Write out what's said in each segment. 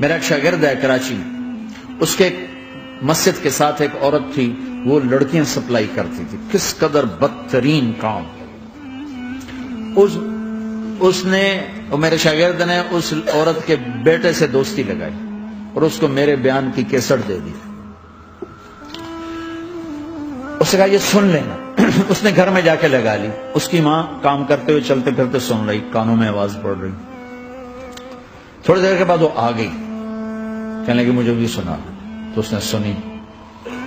میرا ایک شاگرد ہے کراچی میں، اس کے مسجد کے ساتھ ایک عورت تھی، وہ لڑکیاں سپلائی کرتی تھی، کس قدر بدترین کام۔ اس نے، میرے شاگرد نے اس عورت کے بیٹے سے دوستی لگائی اور اس کو میرے بیان کی کیسٹ دے دی۔ اس نے کہا یہ سن لینا۔ اس نے گھر میں جا کے لگا لی، اس کی ماں کام کرتے ہوئے چلتے پھرتے سن رہی، کانوں میں آواز پڑ رہی۔ تھوڑی دیر کے بعد وہ آ گئی، کہنے لگی مجھے بھی سنا، تو اس نے سنی،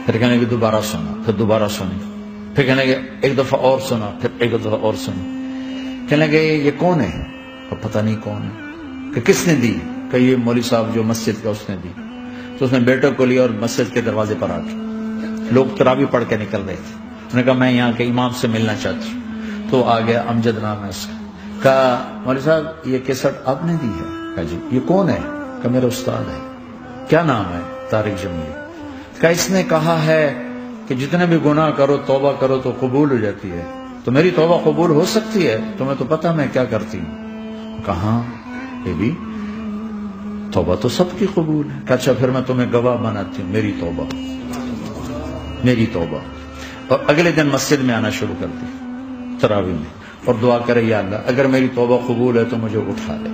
پھر کہنے لگی دوبارہ سنا، پھر دوبارہ سنی، پھر کہنے لگی ایک دفعہ اور سنا، پھر ایک دفعہ اور سنی۔ کہنے لگے یہ کون ہے؟ پتہ نہیں کون ہے۔ کہ کس نے دی؟ کہ یہ مولوی صاحب جو مسجد کا، اس نے دی۔ تو اس نے بیٹے کو لیا اور مسجد کے دروازے پر آ کے، لوگ تراویح پڑھ کے نکل رہے تھے، انہوں نے کہا میں یہاں کے امام سے ملنا چاہتی ہوں۔ تو آ گیا، امجد نام ہے اس کا۔ کہا مولوی صاحب یہ کیسٹ آپ نے دی ہے؟ کہا جی۔ یہ کون ہے؟ کہ میرا استاد ہے۔ کیا نام ہے؟ طارق جمیل۔ کہا اس نے کہا ہے کہ جتنے بھی گناہ کرو توبہ کرو تو قبول ہو جاتی ہے، تو میری توبہ قبول ہو سکتی ہے؟ تمہیں تو پتہ میں کیا کرتی ہوں۔ کہا یہ بھی توبہ تو سب کی قبول ہے۔ کہ اچھا پھر میں تمہیں گواہ بناتی ہوں، میری توبہ، میری توبہ۔ اور اگلے دن مسجد میں آنا شروع کر دی تراویح میں، اور دعا کرے یا اللہ اگر میری توبہ قبول ہے تو مجھے اٹھا لے،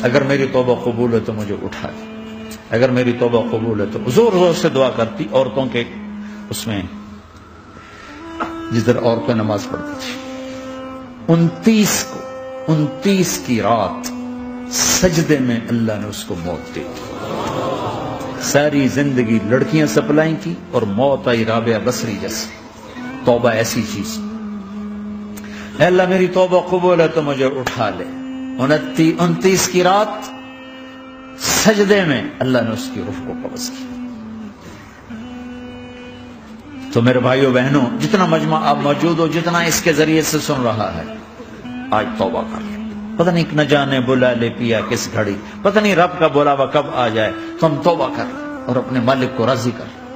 اگر میری توبہ قبول ہے تو مجھے اٹھا لے، اگر میری توبہ قبول ہے تو زور زور سے دعا کرتی۔ عورتوں کے اس میں جدھر عورتیں نماز پڑھتی تھی، 29 کی رات سجدے میں اللہ نے اس کو موت دی۔ ساری زندگی لڑکیاں سپلائی کی اور موت آئی رابعہ بصری جیسی۔ توبہ ایسی چیز، اے اللہ میری توبہ قبول ہے تو مجھے اٹھا لے۔ 29 کی رات سجدے میں اللہ نے اس کی روح کو قبض کی۔ تو میرے بھائیو بہنوں، جتنا مجمع آپ موجود ہو، جتنا اس کے ذریعے سے سن رہا ہے، آج توبہ کر لیں۔ پتہ نہیں نہ جانے بلا لے پیا کس گھڑی، پتہ نہیں رب کا بلاوا کب آ جائے، تو ہم توبہ کر اور اپنے مالک کو راضی کر۔